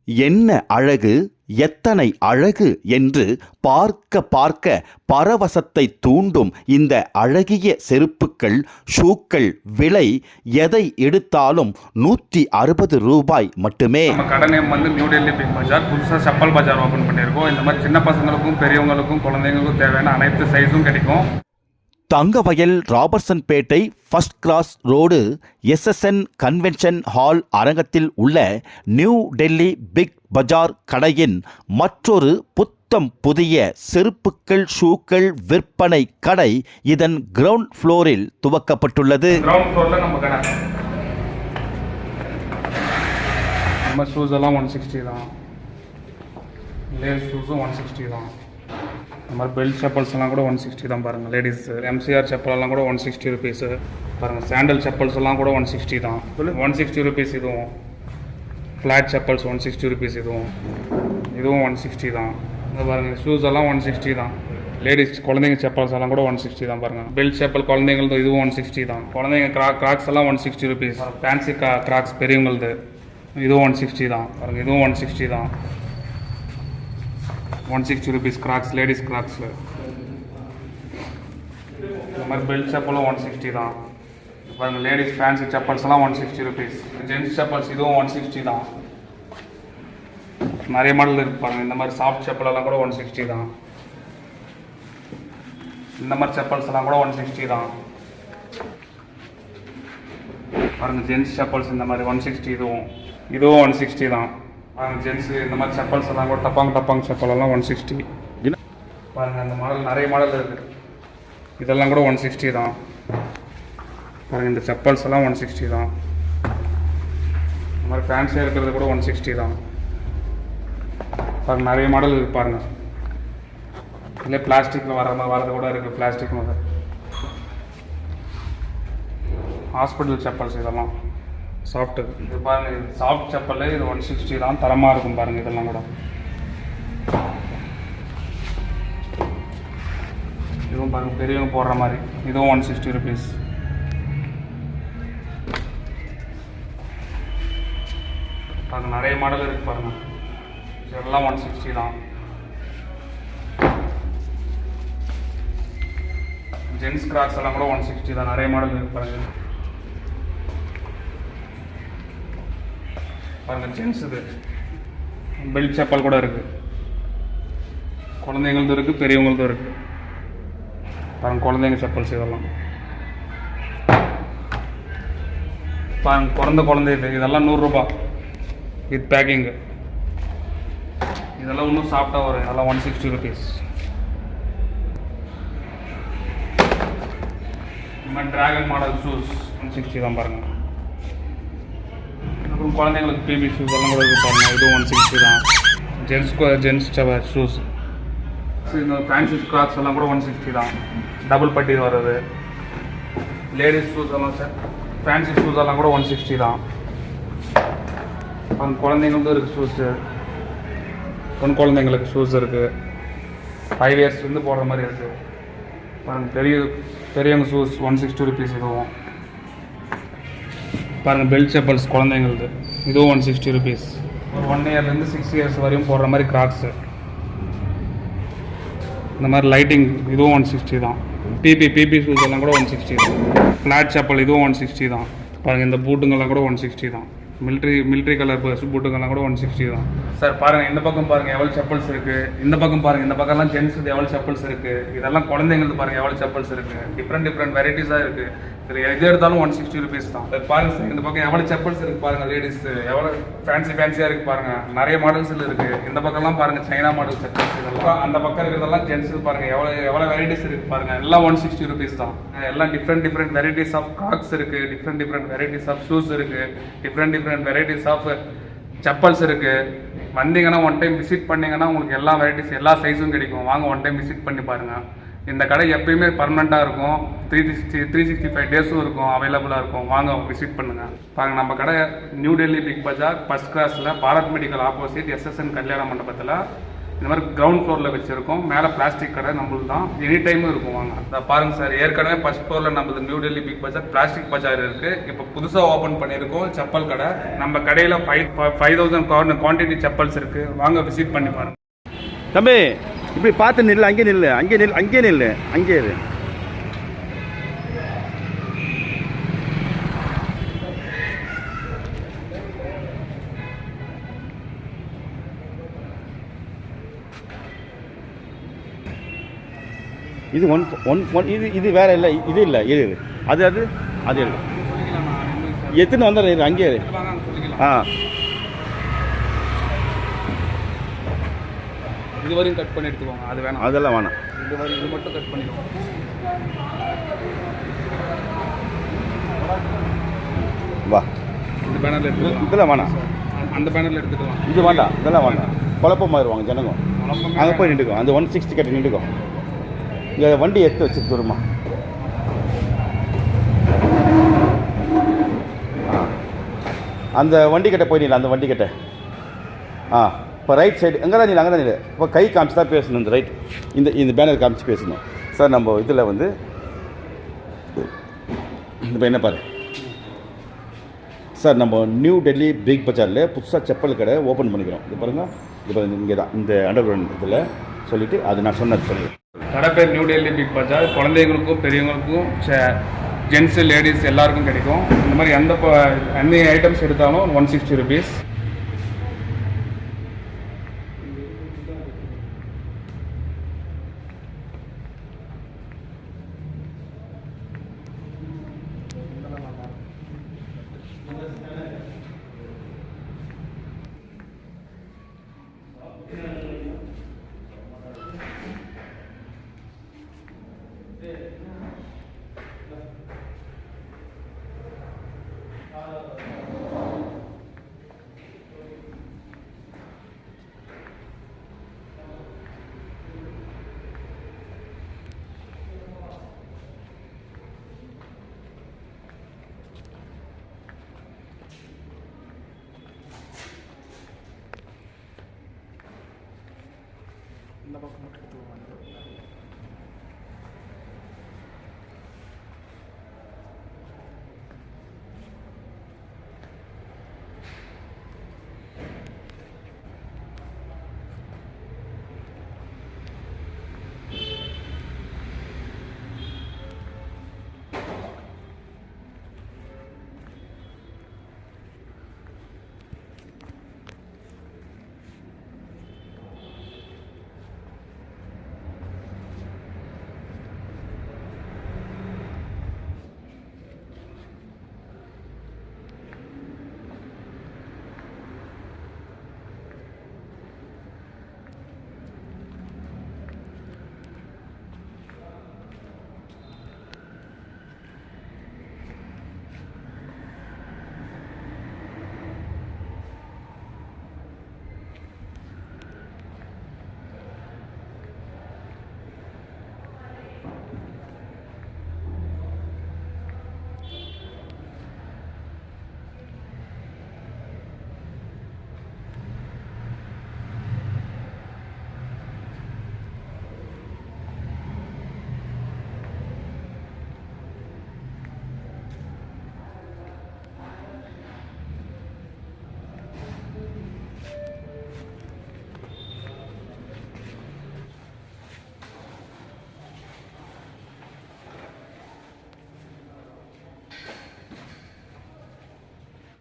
என்ன அழகு, எத்தனை அழகு என்று பார்க்க பார்க்க பரவசத்தை தூண்டும் இந்த அழகிய செருப்புக்கள், ஷூக்கள் விலை எதை எடுத்தாலும் ₹160 மட்டுமே. நம்ம கடை நேம் வந்து நியூ டெல்லி பிக் பஜார். புதுசாக செப்பல் பஜார் ஓப்பன் பண்ணியிருக்கோம். இந்த மாதிரி சின்ன பசங்களுக்கும் பெரியவங்களுக்கும் குழந்தைங்களுக்கும் தேவையான அனைத்து சைஸும் கிடைக்கும். Thangavayal Robertsonpet first cross road SSN convention hall அரங்கத்தில் உள்ள நியூ டெல்லி பிக் பஜார் கடையின் மற்றொரு புத்தம் புதிய செருப்புக்கள், ஷூக்கள் விற்பனை கடை இதன் கிரவுண்ட் ஃப்ளோரில் துவக்கப்பட்டுள்ளது. கிரவுண்ட் ஃப்ளோரில் நம்ம கடை. நம்ம ஷூஸ் எல்லாம் 160 தான். லேஸ் ஷூஸும் 160 தான். இந்த மாதிரி பெல்ட் செப்பல்ஸ் எல்லாம் கூட 160 தான் பாருங்கள். லேடிஸ் எம்சிஆர் செப்பல் எல்லாம் கூட 160 ருபீஸு பாருங்கள். சாண்டல் செப்பல்ஸ் எல்லாம் கூட 160 தான். 160 ருபீஸ் இதுவும். ஃப்ளாட் செப்பல்ஸ் 160 ருபீஸ் இதுவும் 160 தான். இது பாருங்கள், ஷூஸ் எல்லாம் 160 தான். லேடிஸ் குழந்தைங்க செப்பல்ஸ் எல்லாம் கூட 160 தான் பாருங்கள். பெல்ட் செப்பல் குழந்தைங்களது இதுவும் 160 தான். குழந்தைங்க கிராக்ஸ் எல்லாம் 160 ருபீஸ். ஃபேன்சி கிராக்ஸ் பெரியவங்களது இதுவும் 160 தான் பாருங்கள். இதுவும் 160 தான். 160 ருபீஸ் கிராக்ஸ், லேடிஸ் கிராக்ஸில். இந்த மாதிரி பெல்ட் செப்பலும் 160 தான் பாருங்கள். லேடிஸ் ஃபேன்சி செப்பல்ஸ் எல்லாம் 160 ருபீஸ். ஜென்ஸ் செப்பல்ஸ் இதுவும் 160 தான். நிறைய மாடல் இருக்குது பாருங்கள். இந்த மாதிரி சாஃப்ட் செப்பல் எல்லாம் கூட 160 தான். இந்த மாதிரி செப்பல்ஸ் எல்லாம் கூட 160 தான் பாருங்கள். ஜென்ஸ் செப்பல்ஸ் இந்த மாதிரி 160. இதுவும் 160 தான் பாருங்கள். ஜென்ஸு இந்த மாதிரி செப்பல்ஸ் எல்லாம் கூட டப்பாங் செப்பல் எல்லாம் 160 பாருங்கள். அந்த மாடல் நிறைய மாடல் இருக்குது. இதெல்லாம் கூட 160 தான் பாருங்கள். இந்த செப்பல்ஸ் எல்லாம் 160 தான். இந்த மாதிரி ஃபேன்சியாக இருக்கிறது கூட 160 தான் பாருங்கள். நிறைய மாடல் இருக்குது பாருங்கள். இல்லை பிளாஸ்டிக்கில் வரது கூட இருக்குது. பிளாஸ்டிக் முதல் ஹாஸ்பிட்டல் செப்பல்ஸ் இதெல்லாம் சாஃப்ட்டு. இது பாருங்கள், இது சாஃப்ட் செப்பல். இது 160 தான். தரமாக இருக்கும் பாருங்கள். இதெல்லாம் கூட இதுவும் பாருங்கள், பெரியவங்க போடுற மாதிரி. இதுவும் 160 ருபீஸ் பாருங்கள். நிறைய மாடல் இருக்குது பாருங்கள். இதெல்லாம் 160 தான். ஜென்ஸ் கிராக்ஸ் எல்லாம் கூட 160 தான். நிறைய மாடல் இருக்குது பாருங்கள். பாருங்கள், ஜென்ஸ் இது பெல்ட் செப்பல் கூட இருக்குது. குழந்தைங்களதும் இருக்குது, பெரியவங்களதும் இருக்குது பாருங்கள். குழந்தைங்க செப்பல்ஸ் இதெல்லாம் பாருங்கள். பிறந்த குழந்தை இதெல்லாம் ₹100 வித் பேக்கிங்கு. இதெல்லாம் இன்னும் சாஃப்டாக வரும். இதெல்லாம் 160 ருபீஸ். இந்த மாதிரி ட்ராகன் மாடல் ஷூஸ் 160 தான் பாருங்கள். அப்புறம் குழந்தைங்களுக்கு பேபி ஷூஸ் எல்லாம் கூட இருக்குது பாருங்கள். இதுவும் 160 தான். Gents shoes. இந்த ஃபேன்சி கிளாத்ஸ் எல்லாம் கூட 160 தான். டபுள் பட்டி வர்றது. லேடிஸ் ஷூஸ் எல்லாம் ஃபேன்சி ஷூஸ் எல்லாம் கூட 160 தான். அப்புறம் குழந்தைங்களுக்கும் இருக்குது ஷூஸு. பொன் குழந்தைங்களுக்கு ஷூஸ் இருக்குது. 5 இயர்ஸ்லேருந்து போடுற மாதிரி இருக்குது பாருங்கள். பெரியவங்க ஷூஸ் 160 ருபீஸ் இதுவும் பாருங்கள். பெல்ட் செப்பல்ஸ் குழந்தைங்களது இதுவும் 160 ருபீஸ். ஒரு 1 இயர்லேருந்து 6 இயர்ஸ் வரையும் போடுற மாதிரி கிராக்ஸு. இந்த மாதிரி லைட்டிங் இதுவும் 160 தான். பிபி ஷூஸ் எல்லாம் கூட 160 தான். ஃப்ளாட் செப்பல் இதுவும் 160 தான் பாருங்கள். இந்த பூட்டுங்கெல்லாம் கூட 160 தான். மிலிட்ரி கலர் பூட்டுங்கெல்லாம் கூட 160 தான் சார். பாருங்கள், இந்த பக்கம் பாருங்கள் எவ்வளோ செப்பல்ஸ் இருக்குது. இந்த பக்கம் பாருங்கள், இந்த பக்கம்லாம் ஜென்ஸ் எவ்வளோ செப்பல்ஸ் இருக்குது. இதெல்லாம் குழந்தைங்களுக்கு பாருங்கள் எவ்வளோ செப்பல்ஸ் இருக்குது. டிஃப்ரெண்ட் வெரைட்டிஸாக இருக்குது. இதில் எது எடுத்தாலும் 160 ருபீஸ் தான். பாருங்கள் சார், இந்த பக்கம் எவ்வளோ செப்பல்ஸ் இருக்குது பாருங்கள். லேடிஸ் எவ்வளோ ஃபேன்சியாக இருக்குது பாருங்கள். நிறைய மாடல்ஸில் இருக்குது. இந்த பக்கம்லாம் பாருங்கள் சைனா மாடல் செப்பல்ஸ். இதெல்லாம் அந்த பக்கம் இருக்கிறதெல்லாம் ஜென்ஸ் பாருங்கள் எவ்வளோ வெரைட்டிஸ் இருக்குது பாருங்கள். எல்லாம் 160 ருபீஸ் தான். எல்லாம் டிஃப்ரெண்ட் வெரைட்டிஸ் ஆஃப் கிராக்ஸ் இருக்குது. டிஃப்ரெண்ட் வெரைட்டிஸ் ஆஃப் ஷூஸ் இருக்குது. டிஃப்ரெண்ட் வெரைட்டிஸ் ஆஃப் செப்பல்ஸ் இருக்குது. வந்தீங்கன்னா ஒன் டைம் விசிட் பண்ணிங்கன்னா உங்களுக்கு எல்லா வெரைட்டிஸ் எல்லா சைஸும் கிடைக்கும். வாங்க ஒன் டைம் விசிட் பண்ணி பாருங்கள். இந்த கடை எப்பயுமே பர்மனெண்ட்டாக இருக்கும். 365 டேஸும் இருக்கும், அவைலபிளாக இருக்கும். வாங்க விசிட் பண்ணுங்கள். பாருங்கள், நம்ம கடை நியூ டெல்லி பிக் பஜார் ஃபர்ஸ்ட் கிராஸில் பாரத் மெடிக்கல் ஆப்போசிட் எஸ்எஸ்என் கல்யாண மண்டபத்தில் இந்த மாதிரி கிரவுண்ட் ஃப்ளோரில் வச்சுருக்கோம். மேலே பிளாஸ்டிக் கடை நம்மளுக்கு தான், எனி டைமும் இருக்கும். வாங்க இதை பாருங்கள் சார், ஏற்கனவே ஃபர்ஸ்ட் ஃப்ளோரில் நம்மளுக்கு நியூ டெல்லி பிக் பஜார் பிளாஸ்டிக் பஜார் இருக்குது. இப்போ புதுசாக ஓப்பன் பண்ணியிருக்கோம் செப்பல் கடை. நம்ம கடையில் 5000 குவான்டிட்டி செப்பல்ஸ் இருக்குது. வாங்க விசிட் பண்ணி பாருங்கள். தம்பி இப்படி பார்த்து நில்லு, அங்கே நில்லு, அங்கே நில்லு, அங்கே நில்லு, அங்கே இரு. இது ஒன் ஒன் ஒன் இது இது வேற இல்லை, இது இல்லை, இது அது அது அது இருக்கு. எத்தனை வந்துடுறேன் அங்கே இரு. ஆ இது வரையும் கட் பண்ணி எடுத்துக்கோங்க, அது வேணாம், அதெல்லாம் வேணாம். இது மட்டும் கட் பண்ணிடுவோம். வா, இந்த பேனரில் எடுத்துக்கலாம், இதெல்லாம் வேணாம், அந்த பேனரில் எடுத்துக்கலாம். இது வேண்டாம், இதெல்லாம் வேண்டாம். குழப்பமாயிருவாங்க ஜனங்க. அங்கே போய் நின்றுக்கோ, அந்த 160 கட்டி நின்றுக்கோ. இங்கே வண்டி எடுத்து வச்சு தூரமா. அந்த வண்டி கிட்ட போய் நில்ல, அந்த வண்டி கிட்ட. ஆ இப்போ ரைட் சைடு எங்கே தான் நில்ல, அங்கே தான் நில்ல. இப்போ கை காமிச்சு தான் பேசணும். இந்த ரைட் இந்த பேனர் காமிச்சு பேசணும் சார். நம்ம இதில் வந்து இப்போ என்ன பாரு சார், நம்ம நியூ டெல்லி பிக் பஜாரில் புதுசாக செப்பல் கடை ஓப்பன் பண்ணிக்கிறோம். இது பாருங்கள், இப்போ இங்கே தான் இந்த அண்டர் கிரவுண்ட் இதில் சொல்லிவிட்டு அது நான் சொன்னது சொல்லுங்கள். கடை பேர் நியூ டெல்லி பிக் பஜார். குழந்தைங்களுக்கும் பெரியவங்களுக்கும் ஜென்ஸு லேடிஸ் எல்லாருக்கும் கிடைக்கும். இந்த மாதிரி எந்த ஐட்டம்ஸ் எடுத்தாலும் 160 rupees. இந்த பக்கம் மட்டும் எடுத்துக்கோங்க.